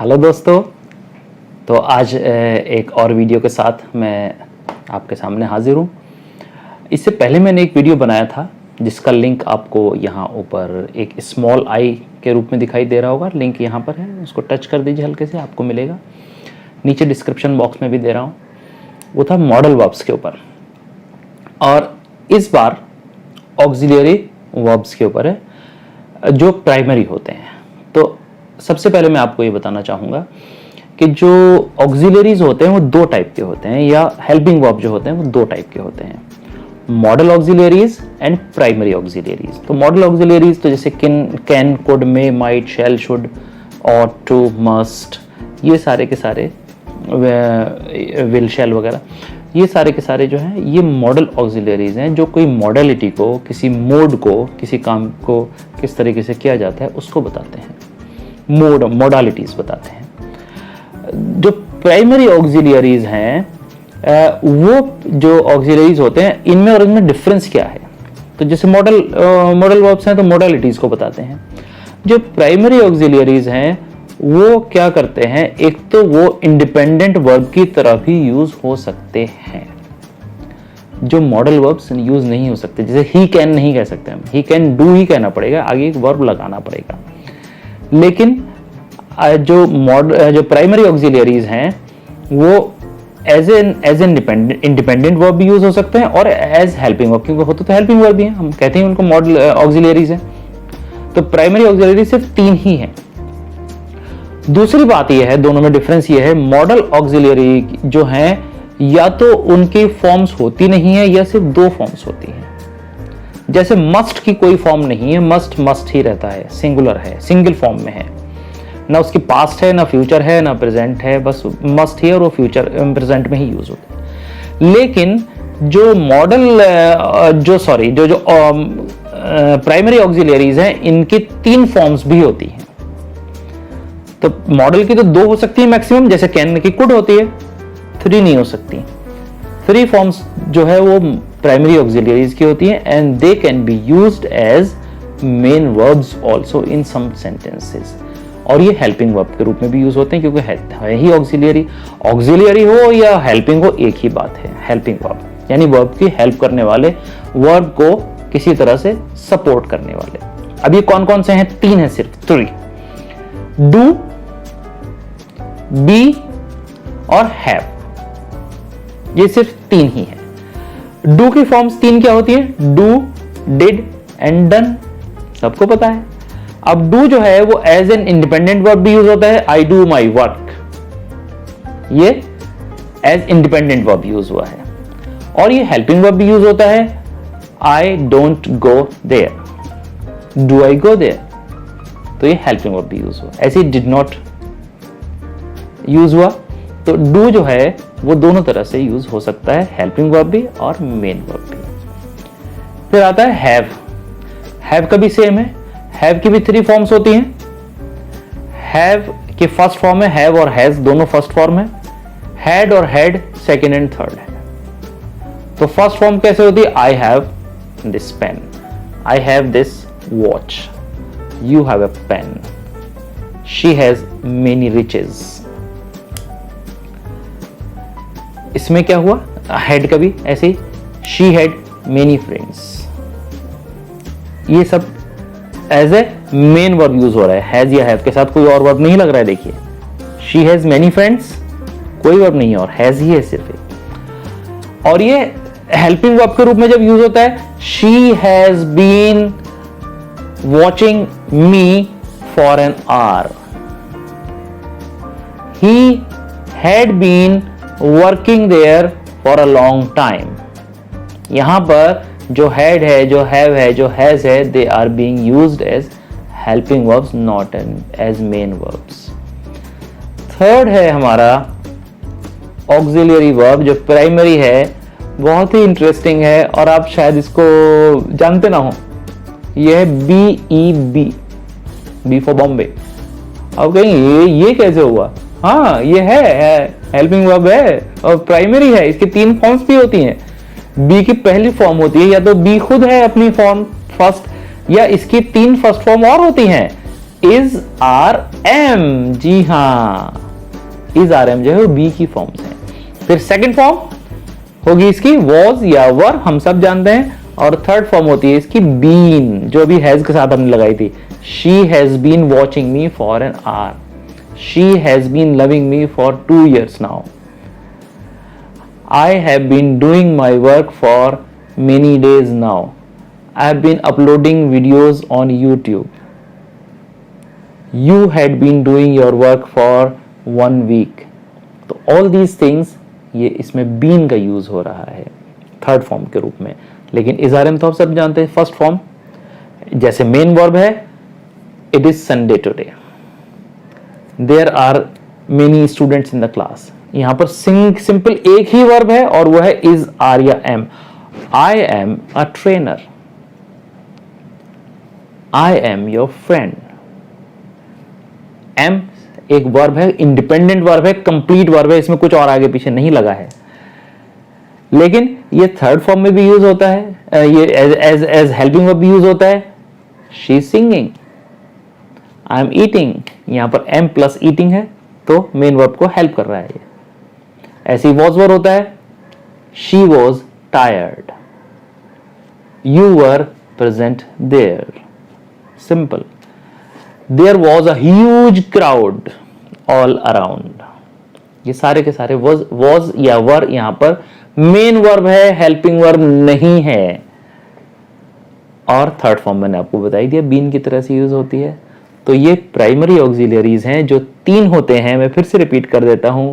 Hello दोस्तों। तो आज एक और वीडियो के साथ मैं आपके सामने हाजिर हूँ। इससे पहले मैंने एक वीडियो बनाया था जिसका लिंक आपको यहाँ ऊपर एक स्मॉल आई के रूप में दिखाई दे रहा होगा। लिंक यहाँ पर है, उसको टच कर दीजिए हल्के से, आपको मिलेगा। नीचे डिस्क्रिप्शन बॉक्स में भी दे रहा हूँ। वो था मॉडल वर्ब्स के ऊपर, और इस बार ऑक्सिलियरी वर्ब्स के ऊपर है जो प्राइमरी होते हैं। तो सबसे पहले मैं आपको ये बताना चाहूँगा कि जो ऑक्सिलरीज होते हैं वो दो टाइप के होते हैं, या हेल्पिंग वर्ब जो होते हैं वो दो टाइप के होते हैं, modal auxiliaries and primary auxiliaries. तो मॉडल ऑक्सिलरीज तो जैसे can, could, may, might, shall, should, ought, to, must, ये सारे के सारे, विल, शैल वगैरह, ये सारे के सारे जो हैं ये मॉडल ऑक्सिलरीज हैं जो कोई मॉडलिटी को, किसी मोड को, किसी काम को किस तरीके से किया जाता है उसको बताते हैं, मोडालिटीज बताते हैं। जो प्राइमरी ऑक्सिलरीज हैं वो जो ऑक्सिलरीज होते हैं इनमें और इनमें डिफरेंस क्या है। तो जैसे मॉडल वर्ब्स हैं तो मोडालिटीज को बताते हैं। जो प्राइमरी ऑक्सिलरीज हैं वो क्या करते हैं, एक तो वो इंडिपेंडेंट वर्ब की तरह भी यूज हो सकते हैं, जो मॉडल वर्ब्स यूज नहीं हो सकते। जैसे ही कैन नहीं कह सकते हम, ही कैन डू ही कहना पड़ेगा, आगे एक वर्ब लगाना पड़ेगा। लेकिन जो प्राइमरी ऑक्सिलरीज हैं वो एज इंडिपेंडेंट वर्ब भी यूज हो सकते हैं और एज हेल्पिंग वर्ब, क्योंकि होते तो हेल्पिंग वर्ब भी हैं, हम कहते हैं उनको मॉडल ऑक्सिलरीज हैं। तो प्राइमरी ऑक्सिलरी सिर्फ 3 ही हैं। दूसरी बात यह है, दोनों में डिफरेंस ये है, मॉडल ऑक्सिलरी जो हैं या तो उनकी फॉर्म्स होती नहीं है या सिर्फ 2 फॉर्म्स होती हैं। जैसे मस्ट की कोई फॉर्म नहीं है, मस्ट ही रहता है, सिंगुलर है, सिंगल फॉर्म में है, ना उसकी पास्ट है, ना फ्यूचर है, ना प्रेजेंट है, बस मस्ट ही है और वो फ्यूचर प्रेजेंट में ही यूज होता है। लेकिन जो प्राइमरी ऑक्सिलरीज हैं इनकी 3 फॉर्म्स भी होती हैं। तो मॉडल की तो 2 हो सकती है मैक्सिमम, जैसे कैन की कुड होती है, 3 नहीं हो सकती। 3 फॉर्म्स जो है वो प्राइमरी ऑक्सिलरीज की होती हैं, and they can be used as main verbs also in some sentences. और ये हेल्पिंग वर्ब के रूप में भी यूज होते हैं, क्योंकि है ही ऑक्सिलियरी हो या हेल्पिंग हो, एक ही बात है। हेल्पिंग वर्ब यानी वर्ब की हेल्प करने वाले, वर्ब को किसी तरह से सपोर्ट करने वाले। अब ये कौन कौन से हैं? 3 हैं, सिर्फ 3, डू, बी और हैव। ये सिर्फ 3 ही हैं। डू की फॉर्म्स 3 क्या होती हैं? डू, डिड एंड डन, सबको पता है। अब डू जो है वो एज एन इंडिपेंडेंट वर्ब भी यूज होता है, आई डू माई वर्क, ये एज इंडिपेंडेंट वर्ब यूज हुआ है। और ये हेल्पिंग वर्ब भी यूज होता है, I don't go there, do I go there, तो ये हेल्पिंग वर्ब भी यूज हुआ। ऐसे डिड नॉट यूज हुआ। तो डू जो है वो दोनों तरह से यूज हो सकता है, हेल्पिंग वर्ब भी और मेन वर्ब भी। फिर आता है हैव। हैव का भी सेम है, हैव की भी 3 फॉर्म्स होती हैं। हैव की फर्स्ट फॉर्म है हैव और हैज, दोनों फर्स्ट फॉर्म है। हैड और हैड सेकेंड एंड थर्ड है। तो फर्स्ट फॉर्म कैसे होती है? I have this pen, I have this watch, you have a pen, she has many riches. इसमें क्या हुआ? हैड का भी ऐसे ही, शी हैड मेनी फ्रेंड्स। ये सब as a main verb use हो रहा है, हैज या हैव के साथ कोई और वर्ब नहीं लग रहा है। देखिए, शी हैज मेनी फ्रेंड्स, कोई वर्ब नहीं है और हैज ही है सिर्फ एक। और ये हेल्पिंग वर्ब के रूप में जब यूज होता है, she has been watching me for an hour, he had been working there for a long time. यहां पर जो हैड है, जो हैव है, जो हैज है, they are being used as helping verbs, not as main verbs. Third है हमारा ऑक्सिलियरी वर्ब जो प्राइमरी है, बहुत ही इंटरेस्टिंग है और आप शायद इसको जानते ना हो। यह है BEB, बी फॉर बॉम्बे। अब कहेंगे ये कैसे हुआ? हाँ, ये है हेल्पिंग वर्ब है और प्राइमरी है। इसकी 3 फॉर्म्स भी होती हैं। बी की पहली फॉर्म होती है, या तो बी खुद है अपनी फॉर्म फर्स्ट, या इसकी 3 फर्स्ट फॉर्म और होती हैं, इज आर एम, जी हाँ, इज आर एम जो है वो बी की फॉर्म्स है। फिर सेकंड फॉर्म होगी इसकी वॉज या वर, हम सब जानते हैं। और थर्ड फॉर्म होती है इसकी बीन, जो अभी हैज के साथ हमने लगाई थी। She has been watching me for an hour, she has been loving me for 2 years now, I have been doing my work for many days now, I have been uploading videos on YouTube, you had been doing your work for 1 week। तो all these things ये इसमें been का use हो रहा है third form के रूप में। लेकिन इज़ारम तो आप सब जानते हैं फर्स्ट फॉर्म, जैसे मेन वर्ब है it is Sunday today, there are many students in the class. यहां पर सिंपल एक ही वर्ब है और वो है इज आर या am. I am a trainer, I am your friend. Am एक वर्ब है, इंडिपेंडेंट वर्ब है, कंप्लीट वर्ब है, इसमें कुछ और आगे पीछे नहीं लगा है। लेकिन ये थर्ड फॉर्म में भी यूज होता है, ये एज हेल्पिंग वर्ब भी यूज होता है। She is singing, I am eating, यहां पर एम प्लस ईटिंग है तो मेन वर्ब को हेल्प कर रहा है ये। ऐसे ही वॉज वर्ब होता है, she was tired, you were present there, simple. There was a huge crowd all around. ये सारे के सारे वॉज या वर यहां पर मेन वर्ब है, हेल्पिंग वर्ब नहीं है। और थर्ड फॉर्म मैंने आपको बताई दिया बीन की तरह से यूज होती है। तो ये प्राइमरी ऑक्सिलरीज हैं जो 3 होते हैं। मैं फिर से रिपीट कर देता हूं,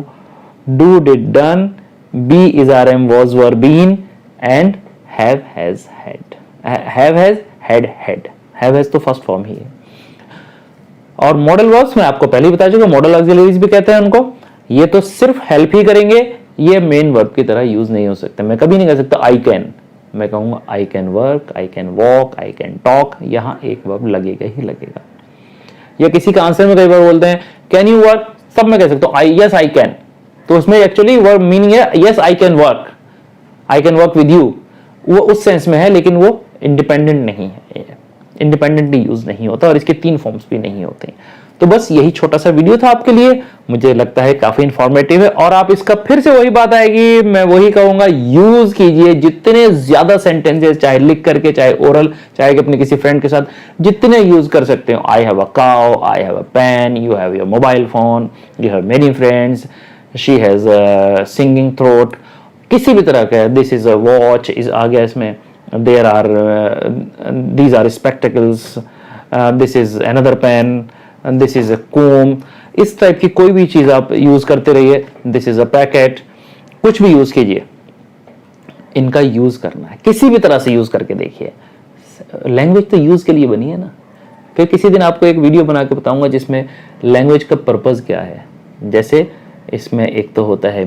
do, did, done, be, is, are, am, was, were, been and have, has, had. Have, has, had, had. Have, has तो फर्स्ट फॉर्म ही है। और मॉडल वर्ब्स मैं आपको पहले ही बता चुका, मॉडल ऑक्सिलरीज भी कहते हैं उनको। ये तो सिर्फ हेल्प ही करेंगे, ये मेन वर्ब की तरह यूज नहीं हो सकते। मैं कभी नहीं कह सकता आई कैन, मैं कहूंगा I can work, I can walk, I can talk, यहां एक वर्ब लगेगा ही लगेगा। या किसी का आंसर में कई बार बोलते हैं कैन यू वर्क, सब मैं कह सकता हूं आई, यस आई कैन, तो उसमें एक्चुअली वर्ब मीनिंग है yes I can work, I can work with you, वो उस सेंस में है, लेकिन वो इंडिपेंडेंट नहीं है, इंडिपेंडेंटली यूज नहीं होता और इसके 3 फॉर्म्स भी नहीं होते। तो बस यही छोटा सा वीडियो था आपके लिए, मुझे लगता है काफी इंफॉर्मेटिव है। और आप इसका फिर से वही बात आएगी, मैं वही कहूंगा, यूज कीजिए जितने ज्यादा सेंटेंसेस, चाहे लिख करके, चाहे ओरल, चाहे अपने किसी फ्रेंड के साथ, जितने यूज कर सकते हो। I have a cow, I have a pen, you have your mobile phone, you have many friends, she has singing throat, किसी भी तरह का, this is a watch is आ गया इसमें, there are these are spectacles, this is another pen, this is a comb, इस type की कोई भी चीज आप यूज करते रहिए। दिस इज अ पैकेट, कुछ भी यूज कीजिए, इनका यूज करना है, किसी भी तरह से यूज करके देखिए। लैंग्वेज तो यूज के लिए बनी है ना। फिर किसी दिन आपको एक वीडियो बना के बताऊंगा जिसमें लैंग्वेज का पर्पस क्या है। जैसे इसमें एक तो होता है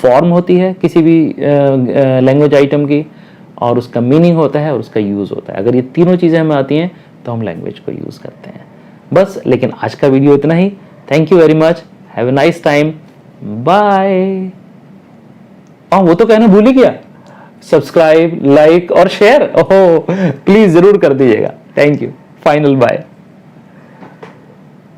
फॉर्म होती है किसी भी लैंग्वेज आइटम की, और उसका मीनिंग होता है और उसका यूज होता है। अगर ये तीनों चीजें हमें आती हैं तो हम लैंग्वेज को यूज करते हैं। बस, लेकिन आज का वीडियो इतना ही। Thank you very much, have a nice time, bye. वो तो कहना भूल ही गया, सब्सक्राइब, लाइक और शेयर, ओहो प्लीज जरूर कर दीजिएगा। Thank you, final bye.